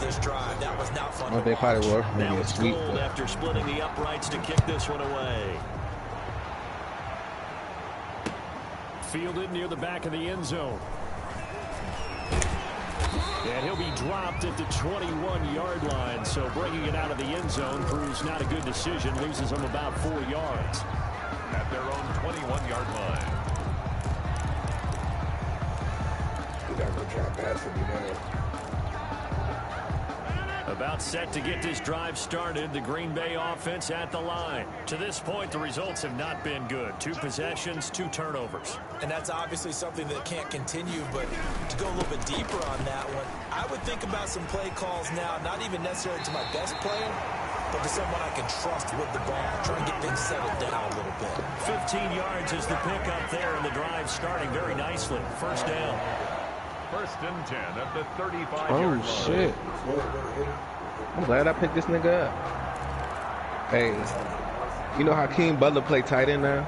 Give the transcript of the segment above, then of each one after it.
this drive. That was not fun to they probably were. Now it's Gold after splitting the uprights to kick this one away. Fielded near the back of the end zone. And he'll be dropped at the 21-yard line. So bringing it out of the end zone proves not a good decision. Loses them about 4 yards. At their own 21-yard line. About set to get this drive started. The Green Bay offense at the line. To this point, the results have not been good. 2 possessions, 2 turnovers. And that's obviously something that can't continue, but to go a little bit deeper on that one, I would think about some play calls now, not even necessarily to my best player, but to someone I can trust with the ball. Try and get things settled down a little bit. 15 yards is the pickup there, and the drive starting very nicely. First down. First and 10 at the 35-yard line. Oh, shit. I'm glad I picked this nigga up. Hey, you know Hakeem Butler play tight end now?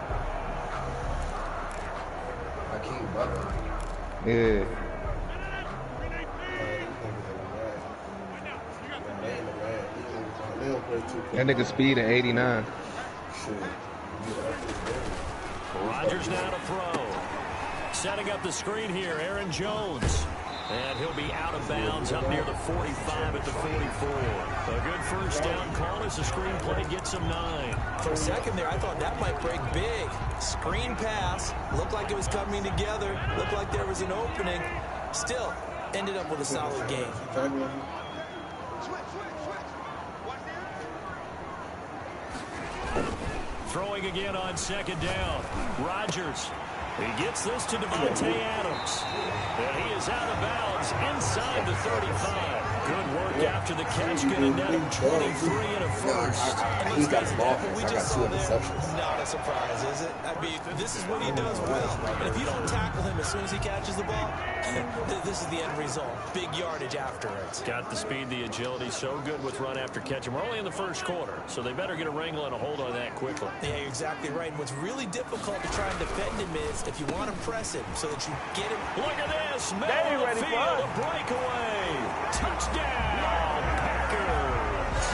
Hakeem Butler? Yeah. That nigga speed at 89. Rodgers now to throw. Setting up the screen here, Aaron Jones. And he'll be out of bounds up near the 45 at the 44. A good first down call as the screen play gets him 9. For a second there, I thought that might break big. Screen pass. Looked like it was coming together. Looked like there was an opening. Still, ended up with a solid game. Throwing again on second down. Rodgers. He gets this to Devontae Adams. And he is out of bounds inside the 35. Good work after the catch, getting net him 23 and a first. He got the ball. We just saw there. Not a surprise, is it? I mean, this is what he does well. And if you don't tackle him as soon as he catches the ball, this is the end result. Big yardage afterwards. Got the speed, the agility, so good with run after catch. And we're only in the first quarter, so they better get a wrangle and a hold on that quickly. Yeah, you're exactly right. And what's really difficult to try and defend him is if you want to press him so that you get him. Look at this. Middle of the field, a breakaway. Touchdown, Packers.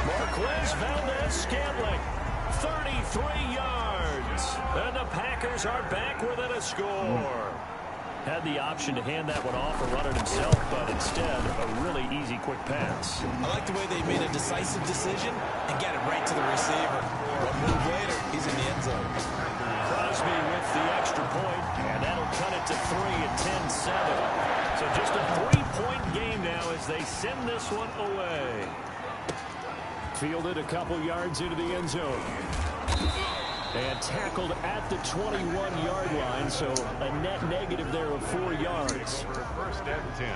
Marquez Valdez-Scantling, 33 yards. And the Packers are back within a score. Had the option to hand that one off or run it himself, but instead, a really easy, quick pass. I like the way they made a decisive decision and got it right to the receiver. One move later, he's in the end zone. Crosby with the extra point, and that'll cut it to 3 at 10-7. So just a 3-point game now as they send this one away. Fielded a couple yards into the end zone. And tackled at the 21-yard line, so a net negative there of 4 yards. First and 10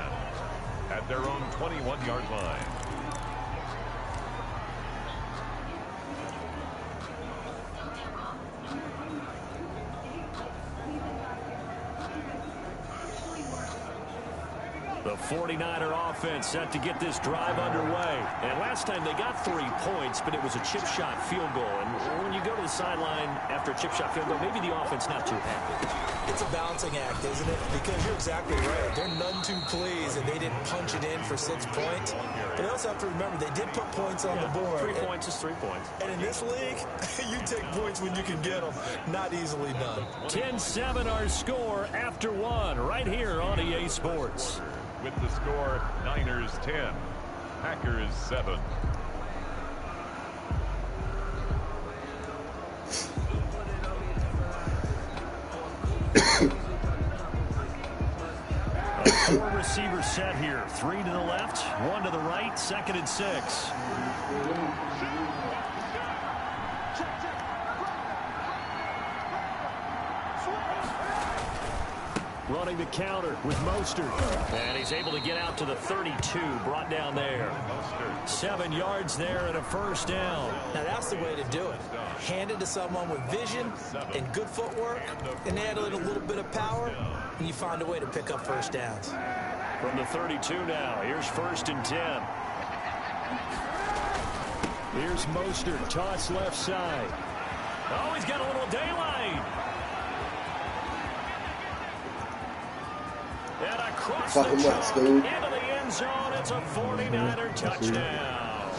at their own 21-yard line. The 49er offense set to get this drive underway. And last time they got 3 points, but it was a chip shot field goal. And when you go to the sideline after a chip shot field goal, maybe the offense not too happy. It's a balancing act, isn't it? Because you're exactly right. They're none too pleased, and they didn't punch it in for 6 points. But they also have to remember they did put points on the board. 3 points is 3 points. And in this league, you take points when you can get them. Not easily done. 10-7 our score after 1 right here on EA Sports. With the score, Niners 10, Packers 7. A 4-receiver set here. 3 to the left, 1 to the right, 2nd and 6. Running the counter with Mostert. And he's able to get out to the 32, brought down there. 7 yards there and a first down. Now that's the way to do it. Hand it to someone with vision and good footwork, and add a little bit of power, and you find a way to pick up first downs. From the 32 now, here's 1st and 10. Here's Mostert, toss left side. Oh, he's got a little daylight. And across the top into the end end zone. It's a 49er touchdown.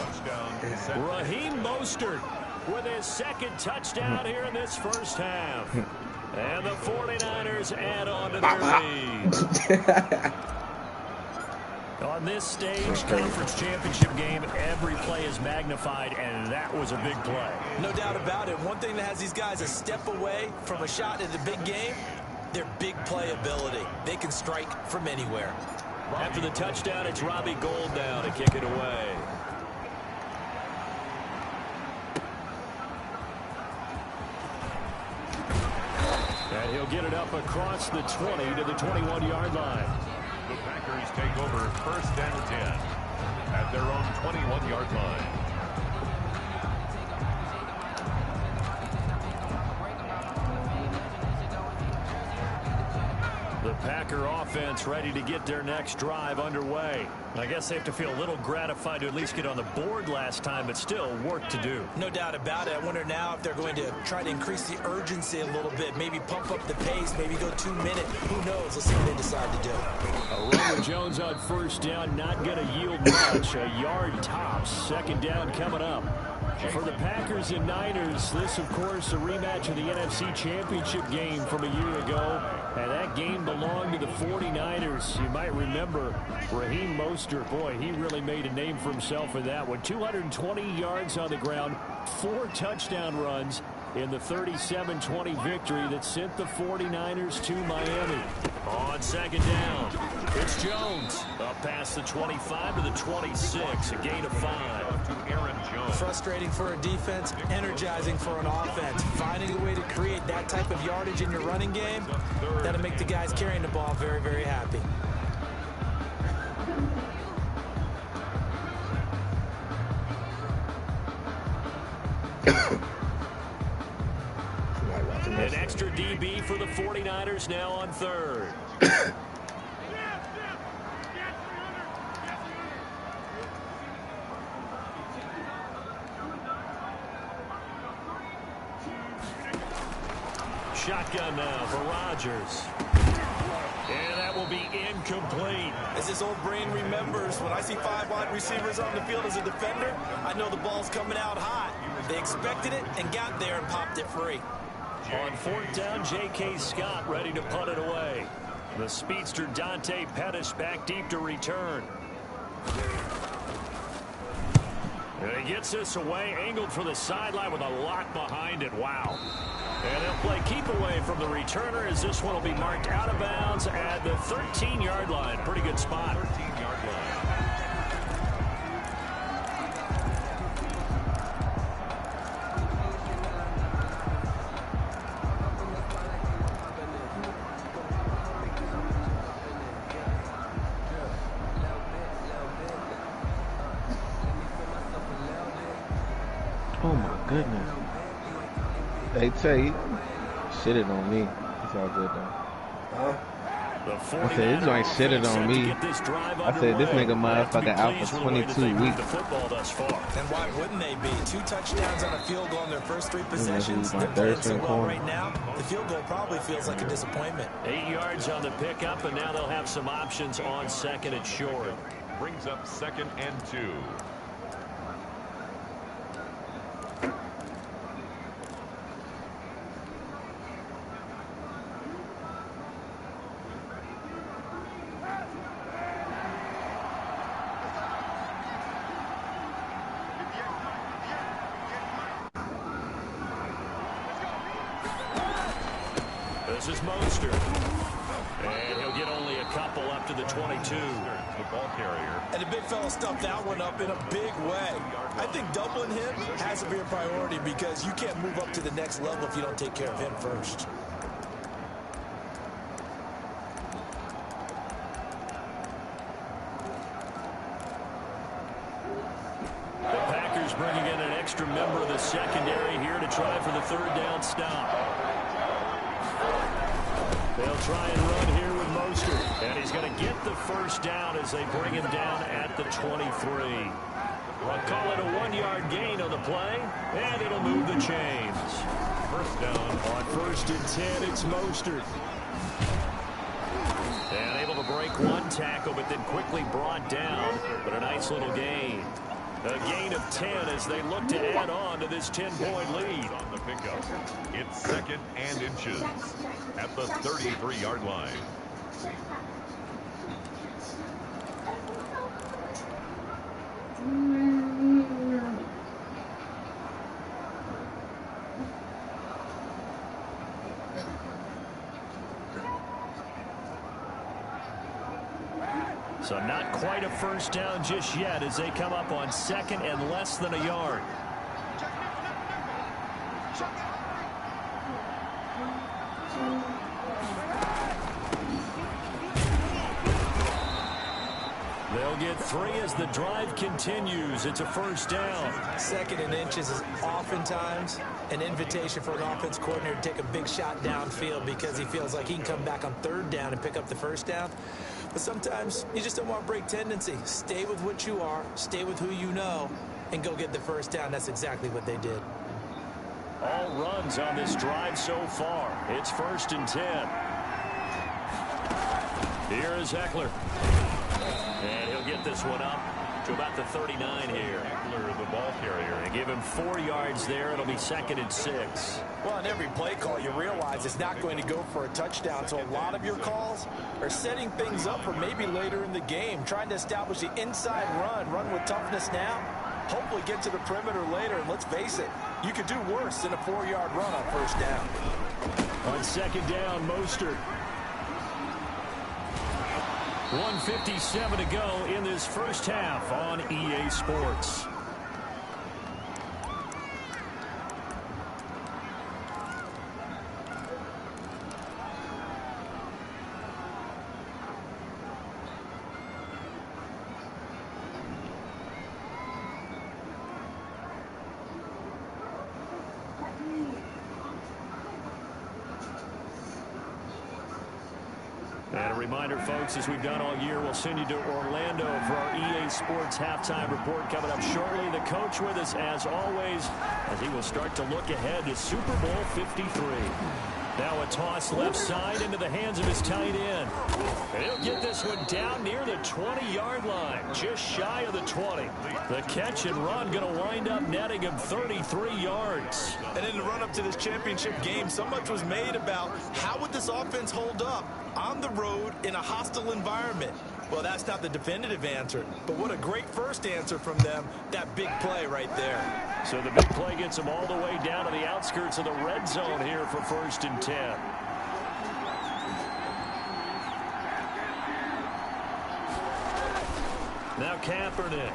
Raheem Mostert with his second touchdown here in this first half. And the 49ers add on to their lead. On this stage, conference championship game, every play is magnified, and that was a big play. No doubt about it. One thing that has these guys a step away from a shot at the big game, their big play ability. They can strike from anywhere. After the touchdown, it's Robbie Gould now to kick it away. And he'll get it up across the 20 to the 21-yard line. The Packers take over 1st and 10 at their own 21-yard line. The Packer offense ready to get their next drive underway. I guess they have to feel a little gratified to at least get on the board last time, but still work to do. No doubt about it. I wonder now if they're going to try to increase the urgency a little bit, maybe pump up the pace, maybe go 2 minute. Who knows? Let's see what they decide to do. A run with Jones on first down, not going to yield much. A yard tops. Second down coming up. For the Packers and Niners, this, of course, a rematch of the NFC Championship game from a year ago. And that game belonged to the 49ers. You might remember Raheem Mostert. Boy, he really made a name for himself in that one. 220 yards on the ground, 4 touchdown runs in the 37-20 victory that sent the 49ers to Miami. On second down, it's Jones. Up past the 25 to the 26, a gain of 5. To Aaron Jones. Frustrating for a defense, energizing for an offense. Finding a way to create that type of yardage in your running game, that'll make the guys carrying the ball very, very happy. An extra DB for the 49ers now on third. Shotgun now for Rodgers. And that will be incomplete. As his old brain remembers, when I see 5 wide receivers on the field as a defender, I know the ball's coming out hot. They expected it and got there and popped it free. On 4th down, J.K. Scott ready to punt it away. The speedster Dante Pettis back deep to return. And he gets this away, angled for the sideline with a lock behind it. Wow. And they'll play keep away from the returner as this one will be marked out of bounds at the 13-yard line. Pretty good spot. 13-yard line. Oh my goodness. They tell you, shitted on me. It's all good though. I said, this joint shitted on me. I said, this nigga motherfucker out for 22 weeks. And why wouldn't they be? 2 touchdowns on a field goal in their first 3 possessions. They're third playing so well corner right now. The field goal probably feels like a disappointment. 8 yards on the pickup, and now they'll have some options on second and short. Brings up 2nd and 2. This is Mostert. And he'll get only a couple up to the 22. The ball carrier. And the big fella stuffed that one up in a big way. I think doubling him has to be a priority because you can't move up to the next level if you don't take care of him first. The Packers bringing in an extra member of the secondary here to try for the 3rd down stop. They'll try and run here with Mostert. And he's going to get the 1st down as they bring him down at the 23. We'll call it a 1-yard gain on the play, and it'll move the chains. 1st down. On 1st and 10, it's Mostert. And able to break one tackle, but then quickly brought down. But a nice little gain. A gain of 10 as they look to add on to this 10-point lead. On the pickup, it's 2nd and inches at the 33-yard line. So not quite a first down just yet as they come up on 2nd and less than a yard. They'll get 3 as the drive continues. It's a first down. 2nd and inches is oftentimes an invitation for an offense coordinator to take a big shot downfield because he feels like he can come back on 3rd down and pick up the first down. But sometimes you just don't want to break tendency. Stay with what you are, stay with who you know, and go get the first down. That's exactly what they did. All runs on this drive so far. It's 1st and 10. Here is Eckler. And he'll get this one up to about the 39 here. Eckler, the ball carrier. And give him 4 yards there. It'll be 2nd and 6. Well, on every play call, you realize it's not going to go for a touchdown. So a lot of your calls are setting things up for maybe later in the game, trying to establish the inside run with toughness now, hopefully get to the perimeter later. And let's face it, you could do worse than a 4-yard run on first down. On 2nd down, Mostert. 1:57 to go in this first half on EA Sports. And a reminder, folks, as we've done all year, we'll send you to Orlando for our EA Sports halftime report coming up shortly. The coach with us, as always, as he will start to look ahead to Super Bowl 53. Now a toss left side into the hands of his tight end. And he'll get this one down near the 20-yard line, just shy of the 20. The catch and run going to wind up netting him 33 yards. And in the run-up to this championship game, so much was made about how would this offense hold up on the road in a hostile environment. Well, that's not the definitive answer, but what a great first answer from them, that big play right there. So the big play gets them all the way down to the outskirts of the red zone here for 1st and 10. Now Kaepernick.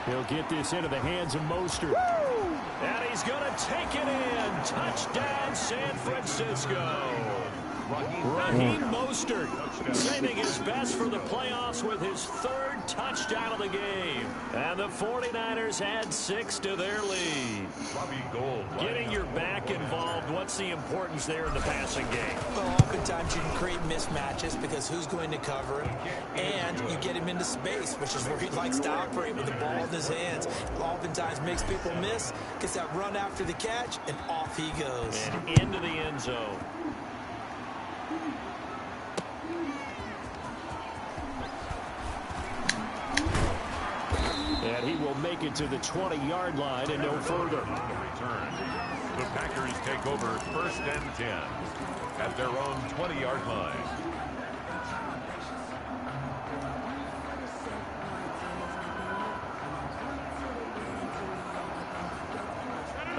He'll get this into the hands of Mostert. Woo! And he's going to take it in. Touchdown, San Francisco. Raheem Mostert saving his best for the playoffs with his 3rd touchdown of the game. And the 49ers add 6 to their lead. Getting your back involved, what's the importance there in the passing game? Well, oftentimes you can create mismatches because who's going to cover him, and you get him into space, which is where he likes to operate with the ball in his hands. Oftentimes makes people miss, gets that run after the catch, and off he goes. And into the end zone. And he will make it to the 20-yard line and no further. The Packers take over 1st and 10 at their own 20-yard line.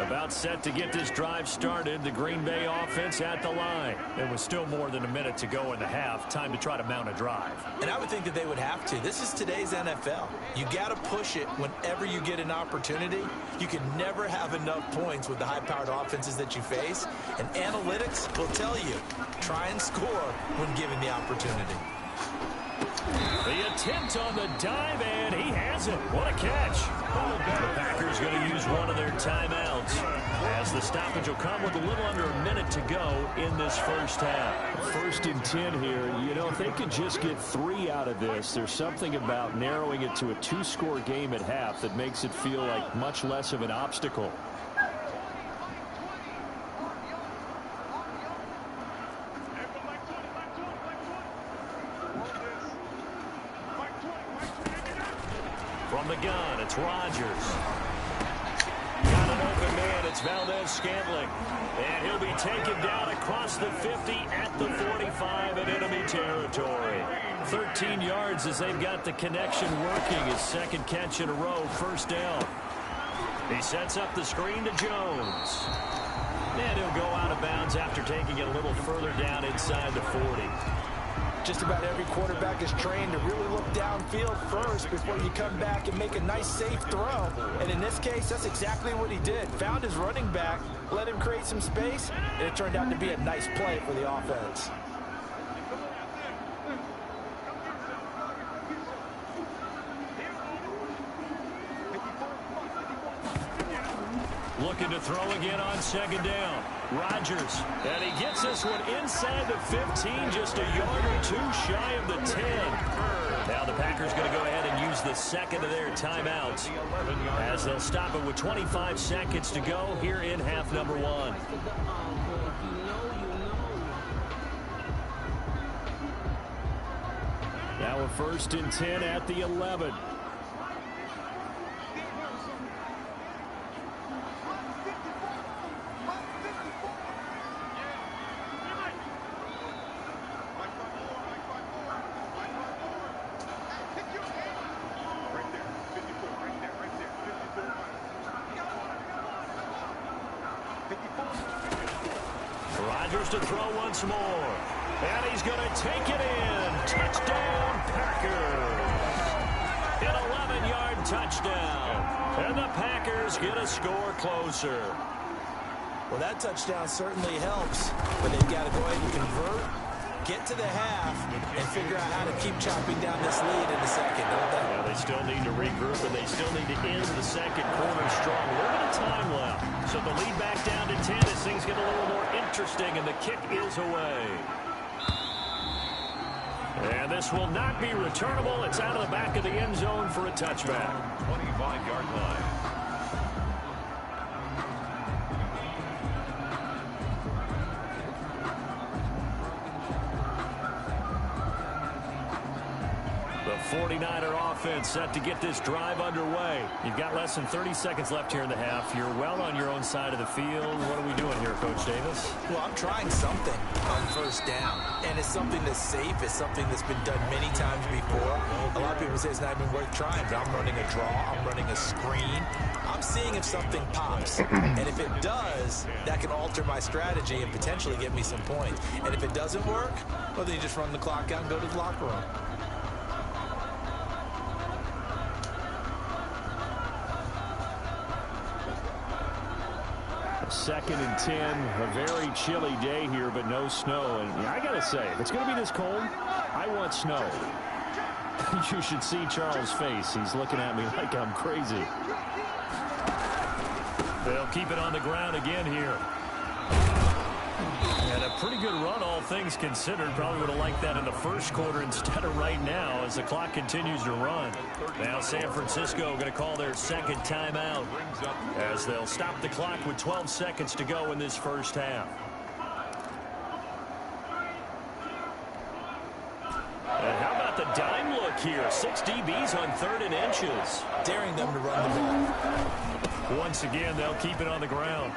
About set to get this drive started. The Green Bay offense at the line. There was still more than a minute to go in the half. Time to try to mount a drive. And I would think that they would have to. This is today's NFL. You got to push it whenever you get an opportunity. You can never have enough points with the high-powered offenses that you face. And analytics will tell you, try and score when given the opportunity. The attempt on the dive, and he has it. What a catch. The Packers going to use one of their timeouts as the stoppage will come with a little under a minute to go in this first half. 1st and 10 here. You know, if they could just get 3 out of this, there's something about narrowing it to a 2-score game at half that makes it feel like much less of an obstacle. From the gun, it's Rodgers. Got an open man, it's Valdez-Scantling. And he'll be taken down across the 50 at the 45 in enemy territory. 13 yards as they've got the connection working. His second catch in a row, first down. He sets up the screen to Jones. And he'll go out of bounds after taking it a little further down inside the 40. Just about every quarterback is trained to really look downfield first before you come back and make a nice, safe throw. And in this case, that's exactly what he did. Found his running back, let him create some space, and it turned out to be a nice play for the offense. Looking to throw again on second down. Rodgers, and he gets this one inside the 15, just a yard or two shy of the 10. Now the Packers going to go ahead and use the second of their timeouts as they'll stop it with 25 seconds to go here in half number 1. Now a 1st and 10 at the 11. Rodgers to throw once more. And he's going to take it in. Touchdown, Packers. An 11-yard touchdown. And the Packers get a score closer. Well, that touchdown certainly helps, but they've got to go ahead and convert, get to the half, and figure out how to keep chopping down this lead in the second, don't they? Yeah, they still need to regroup, and they still need to end the second quarter strong. A little bit of time left. So the lead back down to 10 as things get a little more interesting, and the kick is away. And this will not be returnable. It's out of the back of the end zone for a touchback. 25-yard line. The 49er offense set to get this drive underway. You've got less than 30 seconds left here in the half. You're well on your own side of the field. What are we doing here, Coach Davis? Well, I'm trying something on first down, and it's something that's safe. It's something that's been done many times before. A lot of people say it's not even worth trying, but I'm running a draw. I'm running a screen. I'm seeing if something pops, and if it does, that can alter my strategy and potentially get me some points. And if it doesn't work, well, then you just run the clock out and go to the locker room. Second and 10, a very chilly day here, but no snow. And I got to say, if it's going to be this cold, I want snow. You should see Charles' face. He's looking at me like I'm crazy. They'll keep it on the ground again here. And a pretty good run, all things considered. Probably would have liked that in the first quarter instead of right now as the clock continues to run. Now San Francisco going to call their second timeout as they'll stop the clock with 12 seconds to go in this first half. And how about the dime look here? 6 DBs on 3rd and inches. Daring them to run the ball. Once again, they'll keep it on the ground.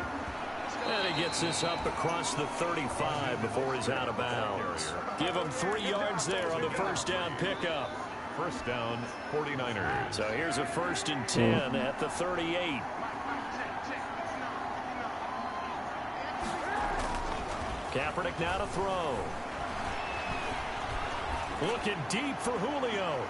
And he gets this up across the 35 before he's out of bounds. Give him 3 yards there on the first down pickup. First down, 49ers. So here's a 1st and 10 at the 38. Kaepernick now to throw. Looking deep for Julio.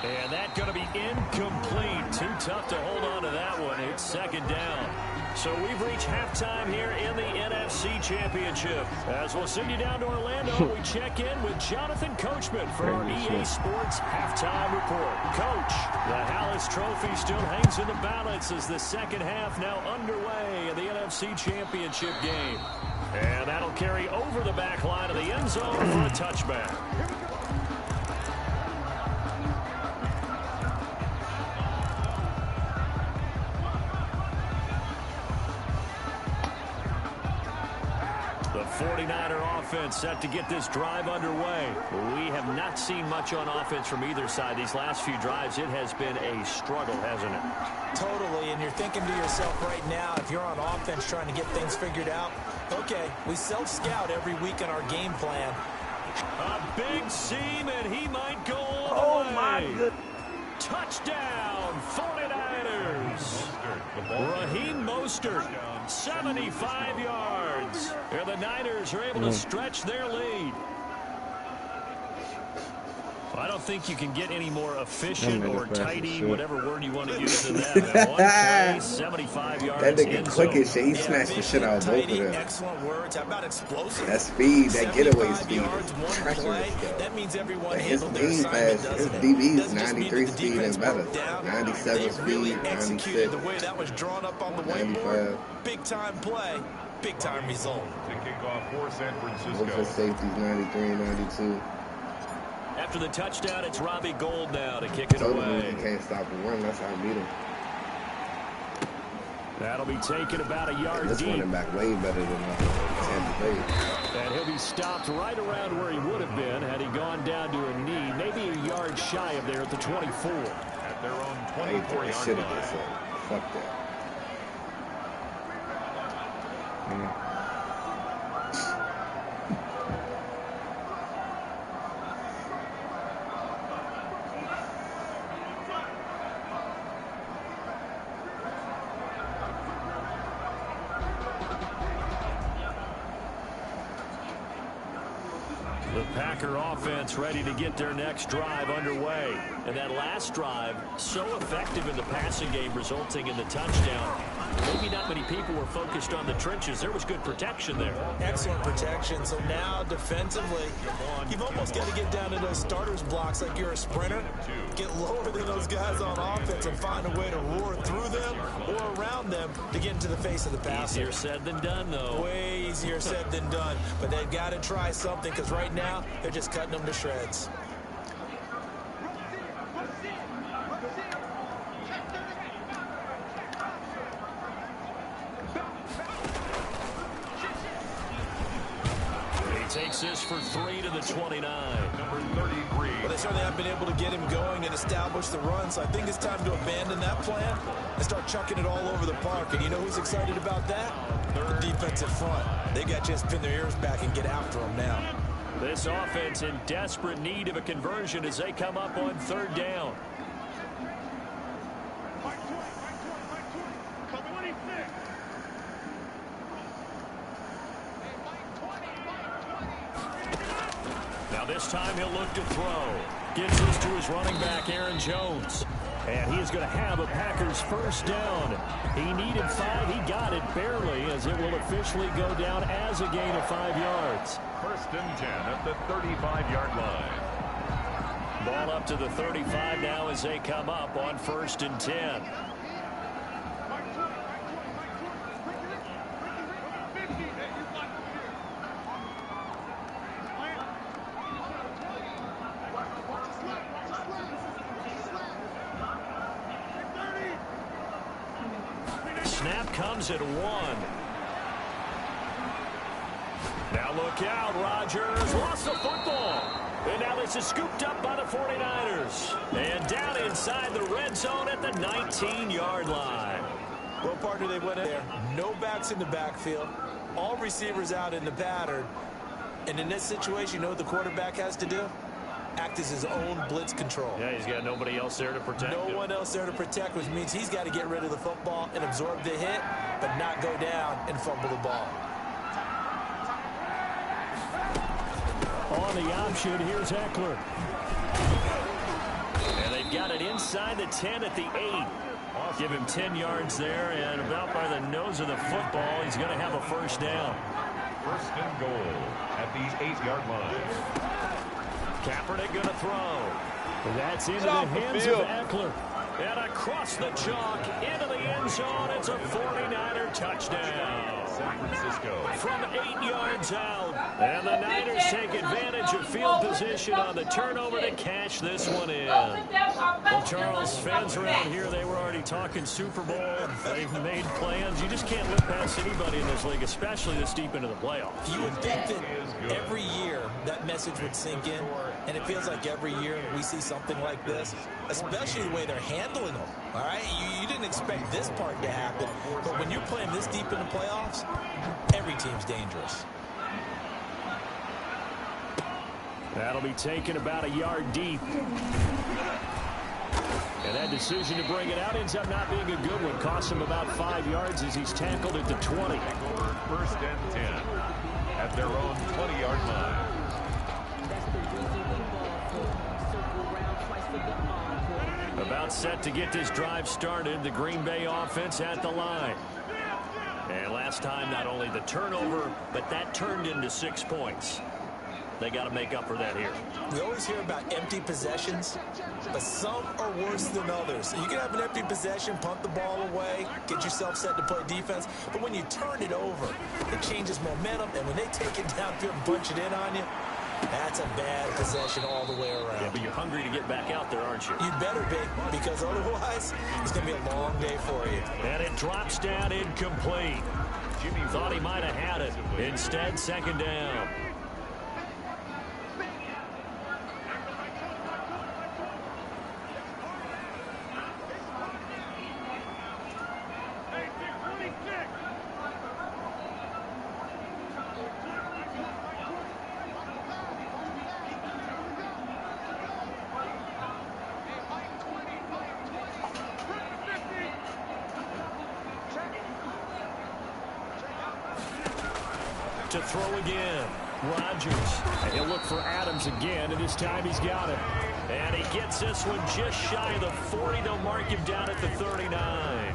And that's going to be incomplete. Too tough to hold on to that one. It's second down. So we've reached halftime here in the NFC Championship. As we'll send you down to Orlando, we check in with Jonathan Coachman for our EA Sports Halftime Report. Coach, the Hallis Trophy still hangs in the balance as the second half now underway in the NFC Championship game. And that'll carry over the back line of the end zone for a touchback. The 49er offense set to get this drive underway. We have not seen much on offense from either side. These last few drives, it has been a struggle, hasn't it? Totally, and you're thinking to yourself right now, if you're on offense trying to get things figured out, okay, we self-scout every week in our game plan. A big seam, and he might go all the way. My goodness. Touchdown, 49ers. Raheem Mostert, 75 yards. And the Niners are able to stretch their lead. I don't think you can get any more efficient or tidy, whatever word you want to use than that. One play, 75 yards. That nigga quick as shit. He snatched the shit out of both of them. Excellent words. How about explosive? That speed, that getaway speed. That means everyone his handled their speed assignment, fast. doesn't His it? DB's Doesn't just mean 93 that the speed defense and better. broke down. 97 They speed, really executed 96. the way that was drawn up on the 95. whiteboard. Big time play, big time result. To kick off for San Francisco. Both his safeties 93 and 92. After the touchdown, it's Robbie Gould now to kick it away. He can't stop the run. That's how I beat him. That'll be taken about a yard This deep. running back way better than Tampa Bay. And he'll be stopped right around where he would have been had he gone down to a knee, maybe a yard shy of there at the 24. At their own I hate that 24-yard shit line. against that. Fuck that. The Packer offense ready to get their next drive underway. And that last drive, so effective in the passing game, resulting in the touchdown. Maybe not many people were focused on the trenches. There was good protection there. Excellent protection. So now defensively, you've almost got to get down to those starters blocks like you're a sprinter. Get lower than those guys on offense and find a way to roar through them or around them to get into the face of the passer. Easier said than done, though. Way easier said than done. But they've got to try something because right now they're just cutting them to shreds. Takes this for 3 to the 29. Number 33. Well, they certainly haven't been able to get him going and establish the run, so I think it's time to abandon that plan and start chucking it all over the park. And you know who's excited about that? The defensive front. They got to just pin their ears back and get after them now. This offense in desperate need of a conversion as they come up on 3rd down. Now this time he'll look to throw. Gets this to his running back, Aaron Jones. And he is going to have a Packers first down. He needed 5. He got it barely as it will officially go down as a gain of 5 yards. 1st and 10 at the 35-yard line. Ball up to the 35 now as they come up on 1st and 10. Snap comes at 1. Now look out, Rodgers lost the football. And now this is scooped up by the 49ers. And down inside the red zone at the 19-yard line. Well, partner, they went in there. No backs in the backfield. All receivers out in the pattern. And in this situation, you know what the quarterback has to do? Act as his own blitz control. Yeah, he's got nobody else there to protect him. No one else there to protect, which means he's got to get rid of the football and absorb the hit, but not go down and fumble the ball. On the option, here's Eckler. And they've got it inside the 10 at the 8. Give him 10 yards there, and about by the nose of the football, he's going to have a first down. 1st and goal at the 8-yard line. Kaepernick going to throw. That's into the hands of Eckler. And across the chalk, into the end zone. It's a 49er touchdown. San Francisco. From 8 yards out. And the Niners take advantage of field position on the turnover to cash this one in. Well, Charles, fans around here, they were already talking Super Bowl. They've made plans. You just can't look past anybody in this league, especially this deep into the playoffs. You would think that every year that message would sink in, and it feels like every year we see something like this, especially the way they're handling them. All right, you didn't expect this part to happen, but when you're playing this deep in the playoffs, every team's dangerous. That'll be taken about a yard deep. And that decision to bring it out ends up not being a good one. Costs him about 5 yards as he's tackled at the 20. First and 10 at their own 20-yard line. About set to get this drive started. The Green Bay offense at the line. And last time, not only the turnover, but that turned into 6 points. They got to make up for that here. We always hear about empty possessions, but some are worse than others. You can have an empty possession, punt the ball away, get yourself set to play defense, but when you turn it over, it changes momentum, and when they take it downfield and punch it in on you, that's a bad possession all the way around. Yeah, but you're hungry to get back out there, aren't you? You better be, because otherwise, it's going to be a long day for you. And it drops down incomplete. Jimmy thought he might have had it. Instead, second down. To throw again. Rodgers. And he'll look for Adams again, and this time he's got it. And he gets this one just shy of the 40. They'll mark him down at the 39.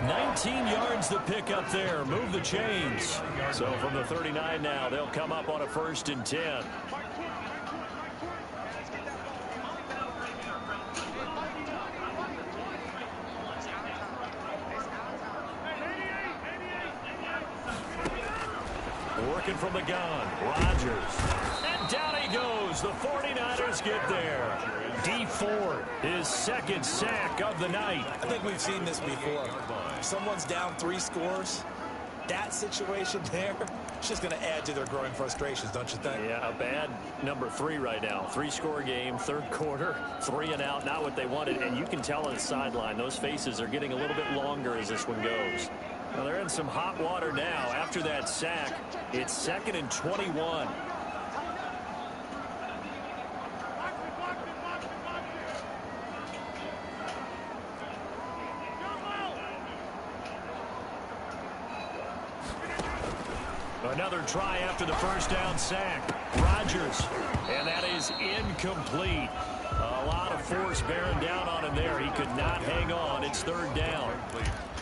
19 yards to pick up there. Move the chains. So from the 39 now, they'll come up on a 1st and 10. Working from the gun. Rodgers. And down he goes. The 49ers get there. D Ford, his 2nd sack of the night. I think we've seen this before. If someone's down 3 scores, that situation there, it's just going to add to their growing frustrations, don't you think? Yeah, a bad number 3 right now. 3-score game, 3rd quarter, 3 and out, not what they wanted. And you can tell on the sideline, those faces are getting a little bit longer as this one goes. Well, they're in some hot water now. After that sack, it's 2nd and 21. Another try after the 1st down sack. Rodgers, and that is incomplete. A lot of force bearing down on him there. He could not hang on. It's 3rd down.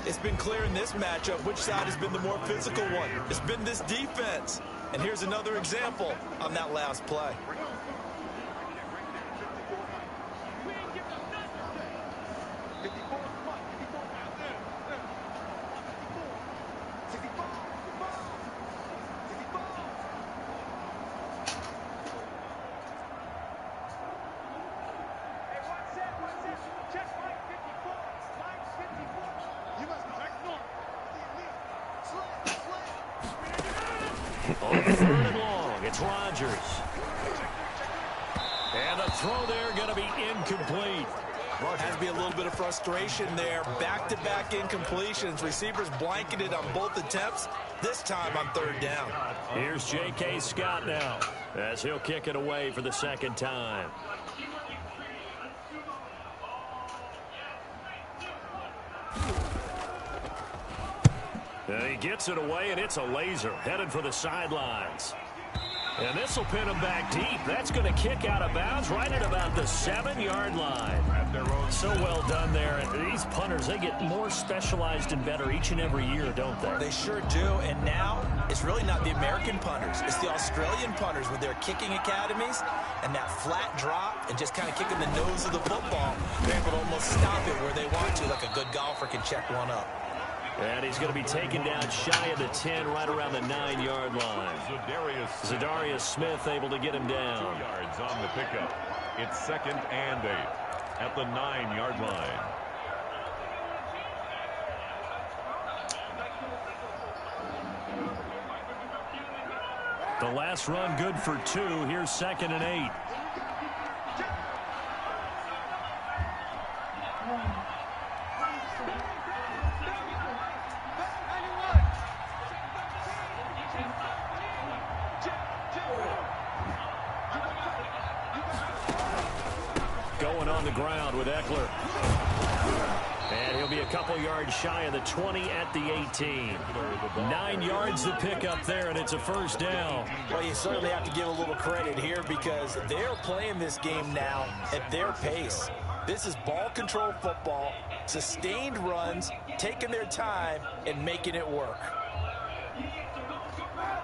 It's been clear in this matchup which side has been the more physical one. It's been this defense. And here's another example on that last play. On 3rd and long, it's Rodgers. And the throw there going to be incomplete. Has to be a little bit of frustration there. Back-to-back incompletions. Receivers blanketed on both attempts, this time on 3rd down. Here's J.K. Scott now, as he'll kick it away for the 2nd time. And he gets it away, and it's a laser headed for the sidelines. And this will pin him back deep. That's going to kick out of bounds right at about the 7-yard line. So well done there. And these punters, they get more specialized and better each and every year, don't they? They sure do. And now it's really not the American punters. It's the Australian punters with their kicking academies and that flat drop and just kind of kicking the nose of the football. They're able to almost stop it where they want to, like a good golfer can check one up. And he's going to be taken down shy of the 10, right around the 9-yard line. Zadarius Smith able to get him down. 2 yards on the pickup. It's 2nd and 8. at the 9-yard line. The last run good for 2. Here's 2nd and 8. Going on the ground with Eckler. And he'll be a couple yards shy of the 20 at the 18. 9 yards to pick up there, and it's a first down. Well, you certainly have to give a little credit here because they're playing this game now at their pace. This is ball control football, sustained runs, taking their time, and making it work.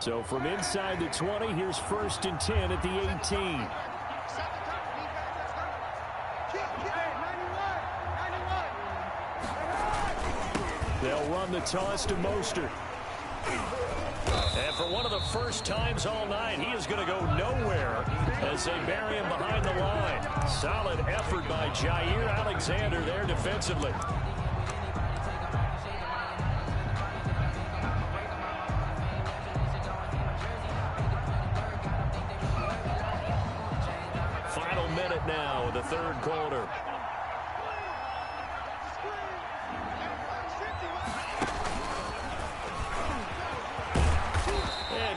So from inside the 20, here's 1st and 10 at the 18. They'll run the toss to Mostert. And for one of the first times all night, he is going to go nowhere as they bury him behind the line. Solid effort by Jair Alexander there defensively. Final minute now of the 3rd quarter.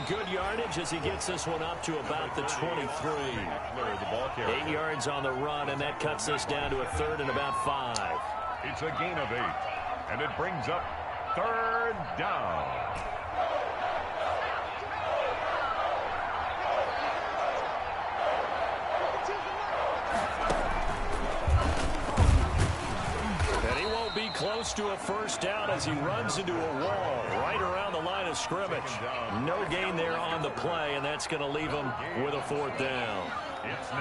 Good yardage as he gets this one up to about the 23. 8 yards on the run, and that cuts this down to a 3rd and about 5. It's a gain of 8, and it brings up 3rd down. And he won't be close to a first down as he runs into a wall right around the line of scrimmage. No gain there on the play, and that's going to leave him with a 4th down.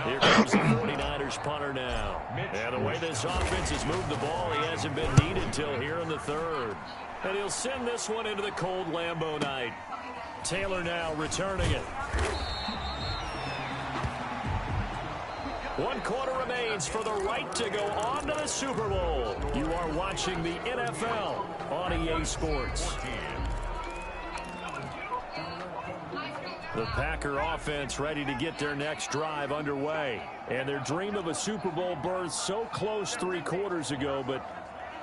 Here comes the 49ers punter now. And the way this offense has moved the ball, he hasn't been needed till here in the 3rd. And he'll send this one into the cold Lambeau night. Taylor now returning it. 1 quarter remains for the right to go on to the Super Bowl. You are watching the NFL on EA Sports. The Packer offense ready to get their next drive underway. And their dream of a Super Bowl berth so close 3 quarters ago, but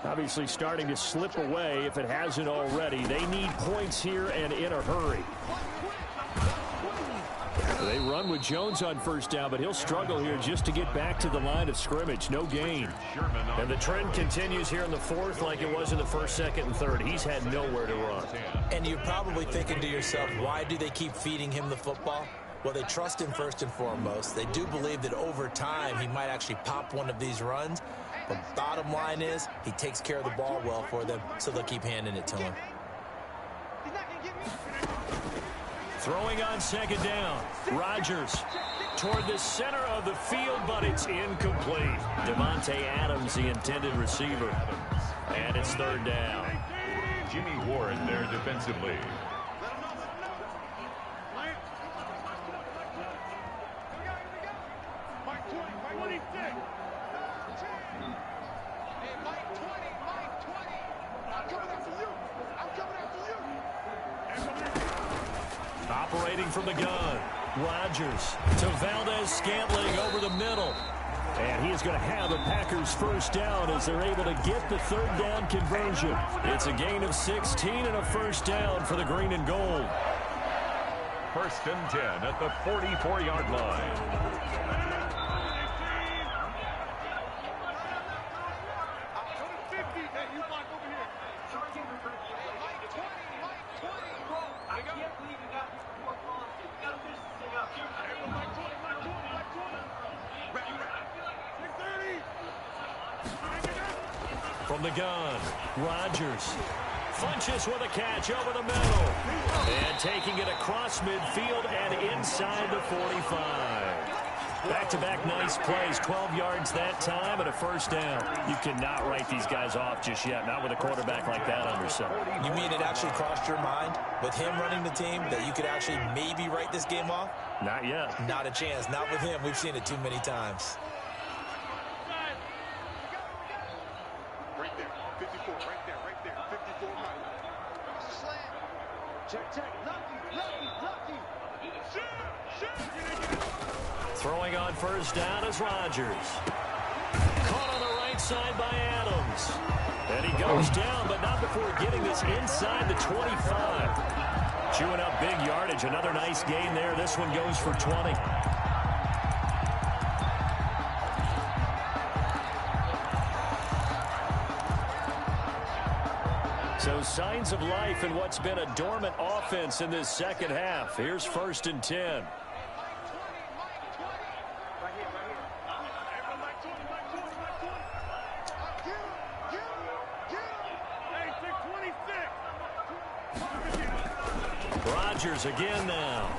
obviously starting to slip away if it hasn't already. They need points here and in a hurry. They run with Jones on first down, but he'll struggle here just to get back to the line of scrimmage. No gain. And the trend continues here in the 4th like it was in the 1st, 2nd, and 3rd. He's had nowhere to run. And you're probably thinking to yourself, why do they keep feeding him the football? Well, they trust him first and foremost. They do believe that over time he might actually pop one of these runs. But bottom line is he takes care of the ball well for them, so they'll keep handing it to him. Throwing on 2nd down. Rodgers toward the center of the field, but it's incomplete. Devontae Adams, the intended receiver. And it's 3rd down. Jimmy Ward there defensively. Operating from the gun. Rodgers to Valdez-Scantling over the middle. And he is going to have the Packers first down as they're able to get the 3rd down conversion. It's a gain of 16 and a first down for the green and gold. 1st and 10 at the 44-yard line. From the gun, Rodgers punches with a catch over the middle. And taking it across midfield and inside the 45. Back-to-back nice plays, 12 yards that time and a first down. You cannot write these guys off just yet, not with a quarterback like that under center. You mean it actually crossed your mind with him running the team that you could actually maybe write this game off? Not yet. Not a chance. Not with him. We've seen it too many times. 54, right there, 54 right. Slam. Check. Lucky. Throwing on first down is Rodgers. Caught on the right side by Adams. And he goes down, but not before getting this inside the 25. Chewing up big yardage. Another nice gain there. This one goes for 20. So signs of life in what's been a dormant offense in this second half. Here's 1st and 10. Rodgers again now.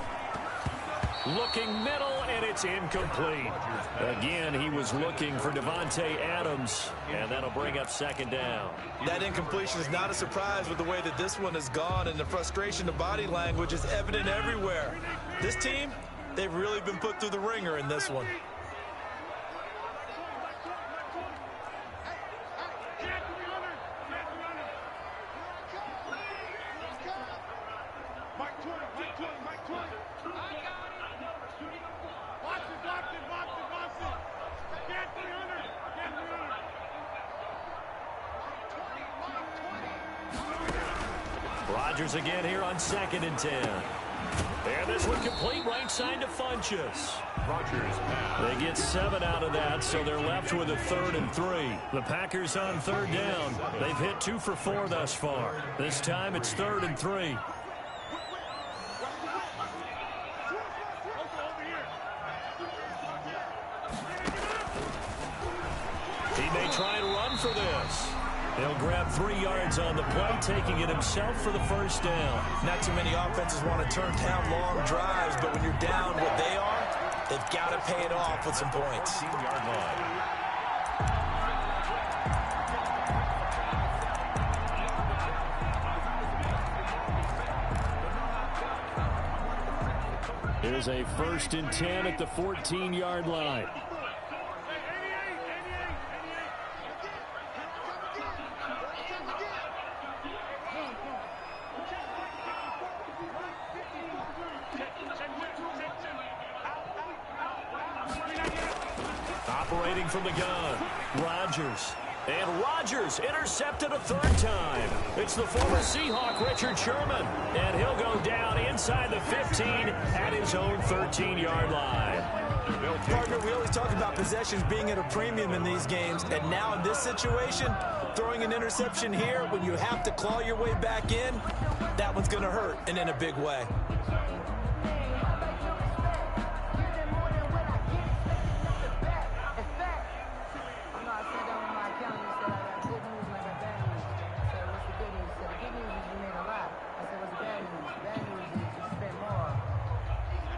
Looking middle, and it's incomplete. Again, he was looking for Devontae Adams, and that'll bring up 2nd down. That incompletion is not a surprise with the way that this one has gone, and the frustration of body language is evident everywhere. This team, they've really been put through the ringer in this one. Rodgers again here on 2nd and 10. And this one complete right side to Funchess. Rodgers. They get 7 out of that, so they're left with a 3rd and 3. The Packers on 3rd down. They've hit 2 for 4 thus far. This time it's 3rd and 3. He may try and run for this. He'll grab 3 yards on the play, taking it himself for the 1st down. Not too many offenses want to turn down long drives, but when you're down what they are, they've got to pay it off with some points. 14-yard line. Here's a 1st and 10 at the 14-yard line. Operating from the gun, Rodgers. And Rodgers intercepted a 3rd time. It's the former Seahawk, Richard Sherman. And he'll go down inside the 15 at his own 13-yard line. Partner, we always talk about possessions being at a premium in these games. And now in this situation, throwing an interception here when you have to claw your way back in, that one's going to hurt, and in a big way.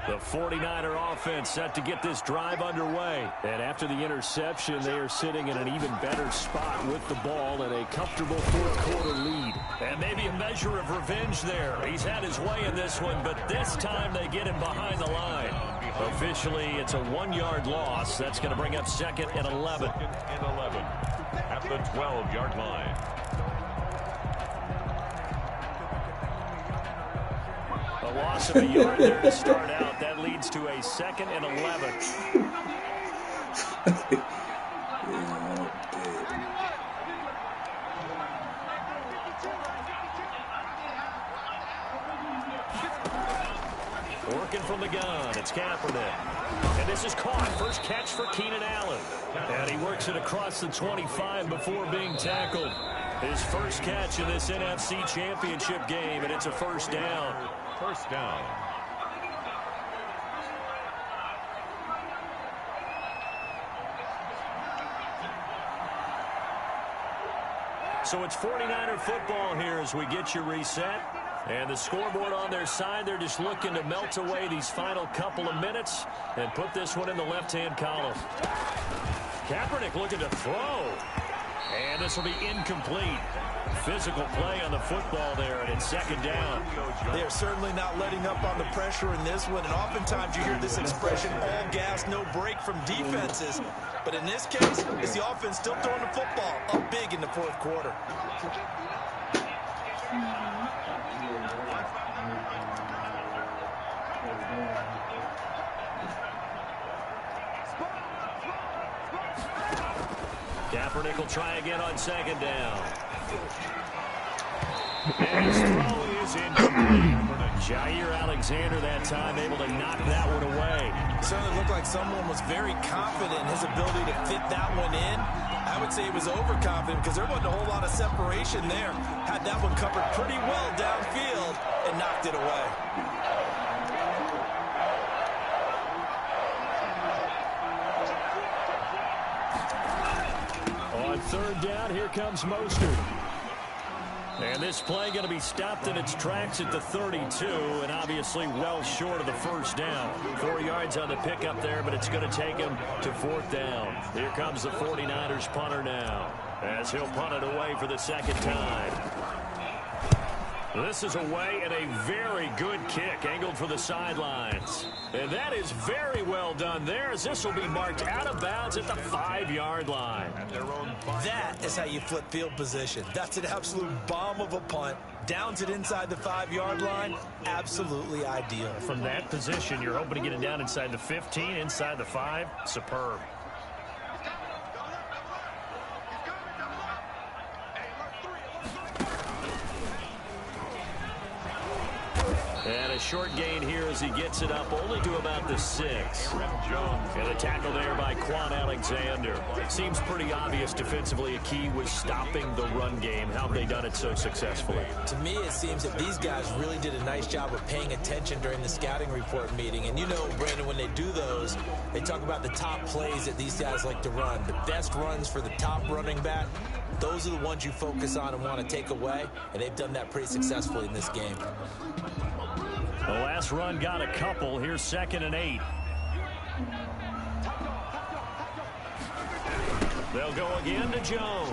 The 49er offense set to get this drive underway. And after the interception, they are sitting in an even better spot with the ball and a comfortable 4th quarter lead. And maybe a measure of revenge there. He's had his way in this one, but this time they get him behind the line. Officially, it's a 1-yard loss. That's going to bring up 2nd and 11. 2nd and 11 at the 12-yard line. A loss of a yard there to start out. That leads to a 2nd and 11. Working from the gun, it's Kaepernick. And this is caught. First catch for Keenan Allen. And he works it across the 25 before being tackled. His first catch in this NFC Championship game, and it's a 1st down. 1st down. So it's 49er football here as we get you reset. And the scoreboard on their side, they're just looking to melt away these final couple of minutes and put this one in the left-hand column. Kaepernick looking to throw. And this will be incomplete. Physical play on the football there, and it's second down. They are certainly not letting up on the pressure in this one, and oftentimes you hear this expression, all gas, no break from defenses. But in this case, it's the offense still throwing the football up big in the fourth quarter. Kaepernick will try again on second down. And his throw is incomplete. Jair Alexander that time able to knock that one away. It certainly looked like someone was very confident in his ability to fit that one in. I would say he was overconfident because there wasn't a whole lot of separation there. Had that one covered pretty well downfield and knocked it away. On third down, here comes Mostert. And this play going to be stopped in its tracks at the 32, and obviously well short of the first down. 4 yards on the pickup there, but it's going to take him to fourth down. Here comes the 49ers punter now, as he'll punt it away for the second time. This is away, and a very good kick angled for the sidelines. And that is very well done there, as this will be marked out of bounds at the 5-yard line. That is how you flip field position. That's an absolute bomb of a punt. Downs it inside the 5-yard line. Absolutely ideal. From that position, you're hoping to get it down inside the 15, inside the 5. Superb. And a short gain here as he gets it up only to about the 6. And a tackle there by Quan Alexander. Seems pretty obvious defensively a key was stopping the run game. How have they done it so successfully? To me, it seems that these guys really did a nice job of paying attention during the scouting report meeting. And you know, Brandon, when they do those, they talk about the top plays that these guys like to run. The best runs for the top running back. Those are the ones you focus on and want to take away. And they've done that pretty successfully in this game. The last run got a couple. Here's 2nd and 8. They'll go again to Jones.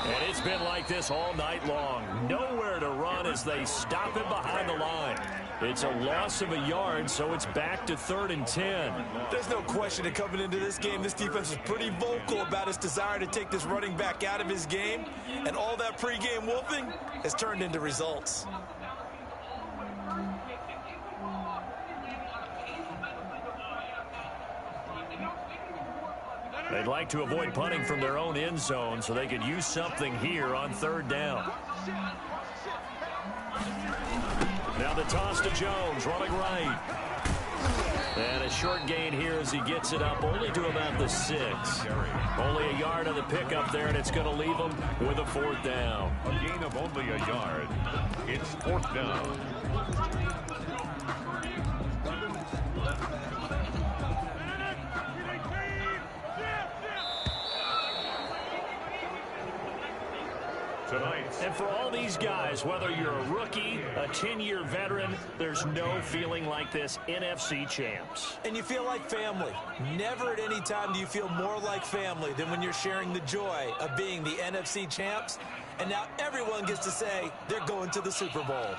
And it's been like this all night long. Nowhere to run as they stop him behind the line. It's a loss of a yard, so it's back to 3rd and 10. There's no question that coming into this game, this defense is pretty vocal about its desire to take this running back out of his game. And all that pregame wolfing has turned into results. They'd like to avoid punting from their own end zone so they could use something here on 3rd down. Now the toss to Jones, running right. And a short gain here as he gets it up only to about the 6. Only a yard on the pickup there, and it's going to leave him with a 4th down. A gain of only a yard. It's 4th down. Tonight. And for all these guys, whether you're a rookie, a 10-year veteran, there's no feeling like this NFC champs. And you feel like family. Never at any time do you feel more like family than when you're sharing the joy of being the NFC champs. And now everyone gets to say they're going to the Super Bowl.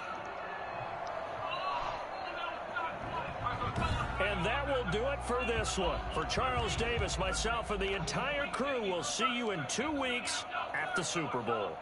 And that will do it for this one. For Charles Davis, myself, and the entire crew, we'll see you in 2 weeks at the Super Bowl.